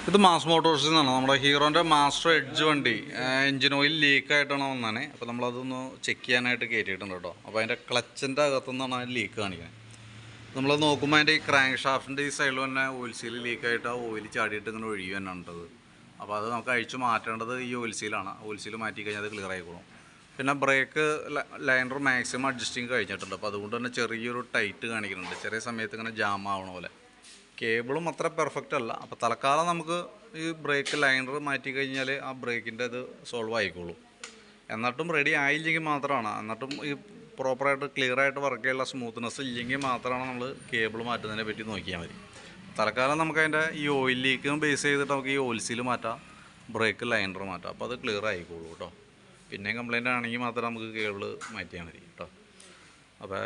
ഇത് മാസ് മോട്ടോഴ്സിൽ നിന്നാണ് നമ്മുടെ ഹീറോൻ്റെ മാസ്റ്റർ എഡ്ജ് വണ്ടി എൻജിൻ ഓയിൽ ലീക്കായിട്ടാണ് വന്നേ. അപ്പോൾ നമ്മളതൊന്ന് ചെക്ക് ചെയ്യാനായിട്ട് കയറ്റിയിട്ടുണ്ട് കേട്ടോ. അപ്പോൾ അതിൻ്റെ ക്ലച്ചിൻ്റെ അകത്തുനിന്നാണ് ആ ലീക്ക് കാണിക്കുന്നത്. നമ്മൾ നോക്കുമ്പോൾ അതിൻ്റെ ഈ ക്രാങ്ക് ഷാഫ്റ്റിൻ്റെ ഈ സൈഡിൽ തന്നെ ഓയിൽ സീൽ ലീക്കായിട്ട് ആ ഓയിൽ ചാടിയിട്ട് ഇങ്ങനെ ഒഴുകി തന്നെ ഉണ്ടത്. അപ്പോൾ അത് നമുക്ക് അഴിച്ച് മാറ്റേണ്ടത് ഈ ഓയിൽ സീലാണ്. ഓയിൽ സീൽ മാറ്റി കഴിഞ്ഞാൽ അത് ക്ലിയർ ആയിക്കോളും. പിന്നെ ബ്രേക്ക് ലൈനർ മാക്സിമം അഡ്ജസ്റ്റിങ് കഴിഞ്ഞിട്ടുണ്ട്. അപ്പോൾ അതുകൊണ്ട് തന്നെ ചെറിയൊരു ടൈറ്റ് കാണിക്കുന്നുണ്ട്. ചെറിയ സമയത്ത് ഇങ്ങനെ ജാം ആവണ പോലെ. കേബിളും അത്ര പെർഫെക്റ്റ് അല്ല. അപ്പോൾ തൽക്കാലം നമുക്ക് ഈ ബ്രേക്ക് ലൈനർ മാറ്റി കഴിഞ്ഞാൽ ആ ബ്രേക്കിൻ്റെ ഇത് സോൾവ് ആയിക്കോളും. എന്നിട്ടും റെഡി ആയില്ലെങ്കിൽ മാത്രമാണ്, എന്നിട്ടും ഈ പ്രോപ്പറായിട്ട് ക്ലിയറായിട്ട് വർക്ക് ചെയ്യാനുള്ള സ്മൂത്ത്നെസ് ഇല്ലെങ്കിൽ മാത്രമാണ് നമ്മൾ കേബിൾ മാറ്റുന്നതിനെ പറ്റി നോക്കിയാൽ മതി. തൽക്കാലം നമുക്കതിൻ്റെ ഈ ഓയിൽ ലീക്കും ബേസ് ചെയ്തിട്ട് നമുക്ക് ഈ ഓയിൽ സീൽ മാറ്റാം, ബ്രേക്ക് ലൈനർ മാറ്റാം. അപ്പോൾ അത് ക്ലിയർ ആയിക്കോളൂ കേട്ടോ. പിന്നെ കംപ്ലയിൻ്റ് ആണെങ്കിൽ മാത്രം നമുക്ക് കേബിൾ മാറ്റിയാൽ മതി കേട്ടോ. അപ്പോൾ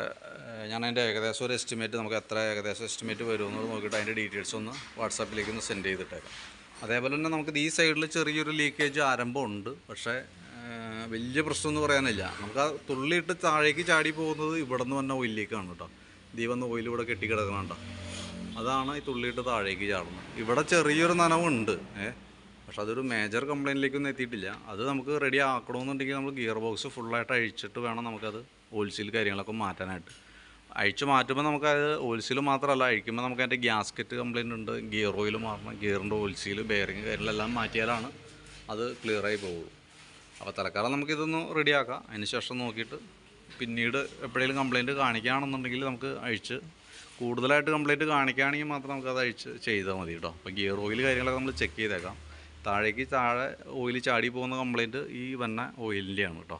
ഞാൻ അതിൻ്റെ ഏകദേശം ഒരു എസ്റ്റിമേറ്റ്, നമുക്ക് എത്ര ഏകദേശം എസ്റ്റിമേറ്റ് വരുമെന്നത് നോക്കിയിട്ട് അതിൻ്റെ ഡീറ്റെയിൽസ് ഒന്ന് വാട്സാപ്പിലേക്ക് ഒന്ന് സെൻഡ് ചെയ്തിട്ടേക്കാം. അതേപോലെ തന്നെ നമുക്ക് ഈ സൈഡിൽ ചെറിയൊരു ലീക്കേജ് ആരംഭമുണ്ട്. പക്ഷേ വലിയ പ്രശ്നമൊന്നും പറയാനില്ല. നമുക്ക് ആ തുള്ളിയിട്ട് താഴേക്ക് ചാടി പോകുന്നത് ഇവിടെ നിന്ന് വന്ന ഓയിൽ ലീക്കാണ് കേട്ടോ. ഈ വന്ന ഓയിൽ ഇവിടെ കെട്ടിക്കിടക്കണുണ്ടോ, അതാണ് ഈ തുള്ളിയിട്ട് താഴേക്ക് ചാടുന്നത്. ഇവിടെ ചെറിയൊരു നനവുണ്ട്, പക്ഷെ അതൊരു മേജർ കംപ്ലയിൻറ്റിലേക്കൊന്നും എത്തിയിട്ടില്ല. അത് നമുക്ക് റെഡി ആക്കണമെന്നുണ്ടെങ്കിൽ നമ്മൾ ഗിയർ ബോക്സ് ഫുള്ളായിട്ട് അഴിച്ചിട്ട് വേണം നമുക്കത് ഓയിൽ സീൽ കാര്യങ്ങളൊക്കെ മാറ്റാനായിട്ട്. അഴിച്ച് മാറ്റുമ്പോൾ നമുക്കത് ഓയിൽ സീൽ മാത്രമല്ല, അഴിക്കുമ്പോൾ നമുക്ക് അതിൻ്റെ ഗ്യാസ്കറ്റ് കംപ്ലയിൻ്റ് ഉണ്ട്, ഗിയർ ഓയിൽ മാറണം, ഗിയറിൻ്റെ ഓയിൽ സീൽ, ബെയറിങ് കാര്യങ്ങളെല്ലാം മാറ്റിയാലാണ് അത് ക്ലിയറായി പോകുള്ളൂ. അപ്പോൾ തൽക്കാലം നമുക്കിതൊന്ന് റെഡിയാക്കാം. അതിന് ശേഷം നോക്കിയിട്ട് പിന്നീട് എപ്പോഴെങ്കിലും കംപ്ലയിൻറ്റ് കാണിക്കുകയാണെന്നുണ്ടെങ്കിൽ നമുക്ക് അഴിച്ച്, കൂടുതലായിട്ട് കംപ്ലയിൻറ്റ് കാണിക്കുകയാണെങ്കിൽ മാത്രം നമുക്കത് അഴിച്ച് ചെയ്താൽ മതി കേട്ടോ. അപ്പോൾ ഗിയർ ഓയിൽ കാര്യങ്ങളൊക്കെ നമ്മൾ ചെക്ക് ചെയ്തേക്കാം. താഴെ ഓയിൽ ചാടി പോകുന്ന കംപ്ലയിൻറ്റ് ഈ വന്ന ഓയിലിൻ്റെയാണ് കേട്ടോ.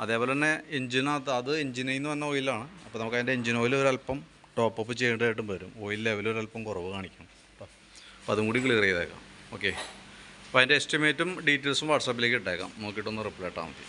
അതേപോലെ തന്നെ എഞ്ചിനകത്ത്, അത് എഞ്ചിനിൽ നിന്ന് വന്ന ഓയിലാണ്. അപ്പോൾ നമുക്ക് അതിൻ്റെ എഞ്ചിൻ ഓയിൽ ഒരല്പം ടോപ്പ് അപ്പ് ചെയ്യേണ്ടതായിട്ടും വരും. ഓയിൽ ലെവൽ ഒരല്പം കുറവ് കാണിക്കണം കേട്ടോ. അപ്പോൾ അതും കൂടി ക്ലിയർ ചെയ്തേക്കാം. ഓക്കെ. അപ്പോൾ അതിൻ്റെ എസ്റ്റിമേറ്റും ഡീറ്റെയിൽസും വാട്സാപ്പിലേക്ക് ഇട്ടേക്കാം. നോക്കിയിട്ടൊന്ന് റിപ്ലൈ ഇട്ടാൽ മതി.